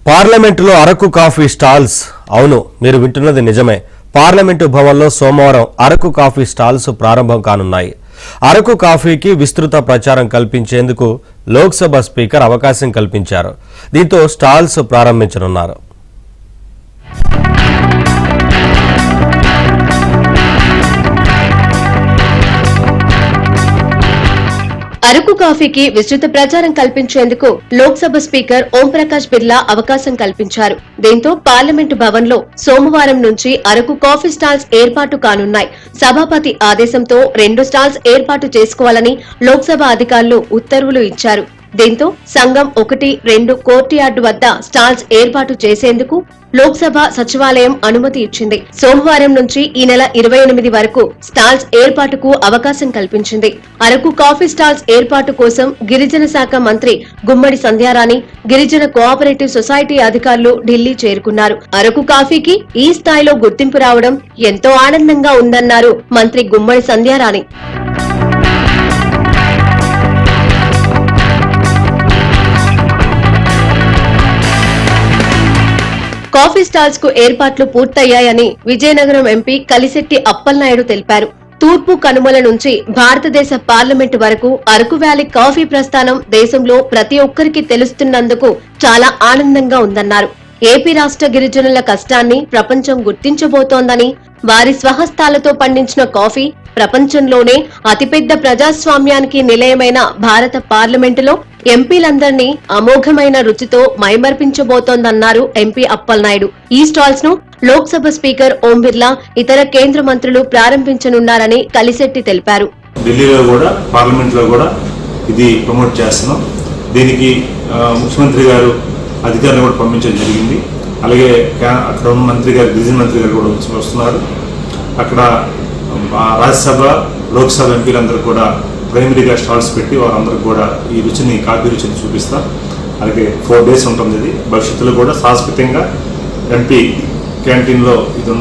పార్లమెంటులో Araku coffee stalls. అవును, మీరు వింటున్నది నిజమే. పార్లమెంటు భవన్లో సోమవారం అరకు కాఫీ స్టాల్స్ ప్రారంభం కానున్నాయి. అరకు కాఫీకి విస్తృత ప్రచారం కల్పించేందుకు లోక్సభ స్పీకర్ అవకాశం కల్పించారు. దీంతో స్టాల్స్ ప్రారంభించనున్నారు. అరకు కాఫీకి విస్తృత ప్రచారం కల్పించేందుకు లోక్సభ స్పీకర్ ఓం ప్రకాష్ బిర్లా అవకాశం కల్పించారు. దీంతో పార్లమెంటు భవన్ లో సోమవారం నుంచి అరకు కాఫీ స్టాల్స్ ఏర్పాటు కానున్నాయి. సభాపతి ఆదేశంతో 2 స్టాల్స్ ఏర్పాటు చేసుకోవాలని లోక్సభ అధికారులు ఉత్తర్వులు ఇచ్చారు. దీంతో సంఘం 1, 2 కోర్టు యార్డు వద్ద స్టాల్స్ ఏర్పాటు చేసేందుకు లోక్సభ సచివాలయం అనుమతి ఇచ్చింది. సోమవారం నుంచి ఈ నెల 28 వరకు స్టాల్స్ ఏర్పాటుకు అవకాశం కల్పించింది. అరకు కాఫీ స్టాల్స్ ఏర్పాటు కోసం గిరిజన శాఖ మంత్రి గుమ్మడి సంధ్యారాణి, గిరిజన కోఆపరేటివ్ సొసైటీ అధికారులు ఢిల్లీ చేరుకున్నారు. అరకు కాఫీకి ఈ స్థాయిలో గుర్తింపు రావడం ఎంతో ఆనందంగా ఉందన్నారు మంత్రి గుమ్మడి సంధ్యారాణి. కాఫీ స్టాల్స్ కు ఏర్పాట్లు పూర్తయ్యాయని విజయనగరం ఎంపీ కలిశెట్టి అప్పలనాయుడు తెలిపారు. తూర్పు కనుమల నుంచి భారతదేశ పార్లమెంటు వరకు అరకు వ్యాలీ కాఫీ ప్రస్థానం దేశంలో ప్రతి ఒక్కరికి తెలుస్తున్నందుకు చాలా ఆనందంగా ఉందన్నారు. ఏపీ రాష్ట్ర గిరిజనుల కష్టాన్ని ప్రపంచం గుర్తించబోతోందని, వారి స్వహస్తాలతో పండించిన కాఫీ ప్రపంచంలోనే అతిపెద్ద ప్రజాస్వామ్యానికి నిలయమైన భారత పార్లమెంటులో ఎంపీలందరినీ అమోఘమైన రుచితో మైమర్పించబోతోందన్నారు ఎంపీ అప్పలనాయుడు. ఈ స్టాల్స్ ను లోక్సభ స్పీకర్ ఓం బిర్లా, ఇతర కేంద్ర మంత్రులు ప్రారంభించనున్నారని కలిశెట్టి తెలిపారు. ఢిల్లీలో కూడా పార్లమెంట్ లో కూడా ఇది ప్రమోట్ చేస్తున్నాం. దీనికి ముఖ్యమంత్రి గారు అధికారులు కూడా పంపించడం జరిగింది. అలాగే అక్కడ ఉన్న మంత్రి గారు, గిరిజన మంత్రి గారు కూడా వస్తున్నారు. అక్కడ రాజ్యసభ, లోక్సభ ఎంపీలందరూ కూడా ప్రైమరీగా స్టాల్స్ పెట్టి వారందరూ కూడా ఈ రుచిని, కాఫీ రుచిని చూపిస్తారు. అలాగే 4 days ఉంటుంది. ఇది భవిష్యత్తులో కూడా శాశ్వతంగా ఎంపీ క్యాంటీన్లో ఇది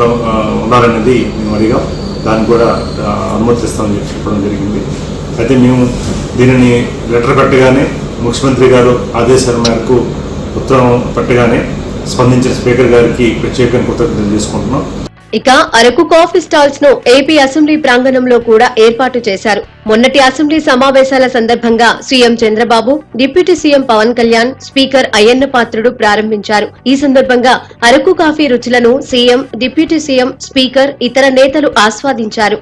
ఉండాలనేది మేము అడిగాం. దాన్ని కూడా అనుమతిస్తామని చెప్పడం జరిగింది. అయితే మేము దీనిని లెటర్ పెట్టగానే ముఖ్యమంత్రి గారు ఆదేశాల మేరకు ఉత్తరం పెట్టగానే స్పందించిన స్పీకర్ గారికి ప్రత్యేకంగా కృతజ్ఞతలు చేసుకుంటున్నాం. ఇక అరకు కాఫీ స్టాల్స్ ను ఏపీ అసెంబ్లీ ప్రాంగణంలో కూడా ఏర్పాటు చేశారు. మొన్నటి అసెంబ్లీ సమావేశాల సందర్భంగా CM Chandrababu, deputy CM Pawan Kalyan, speaker Ayyanna Patrudu ప్రారంభించారు. ఈ సందర్భంగా అరకు కాఫీ రుచులను సీఎం, డిప్యూటీ సీఎం, స్పీకర్, ఇతర నేతలు ఆస్వాదించారు.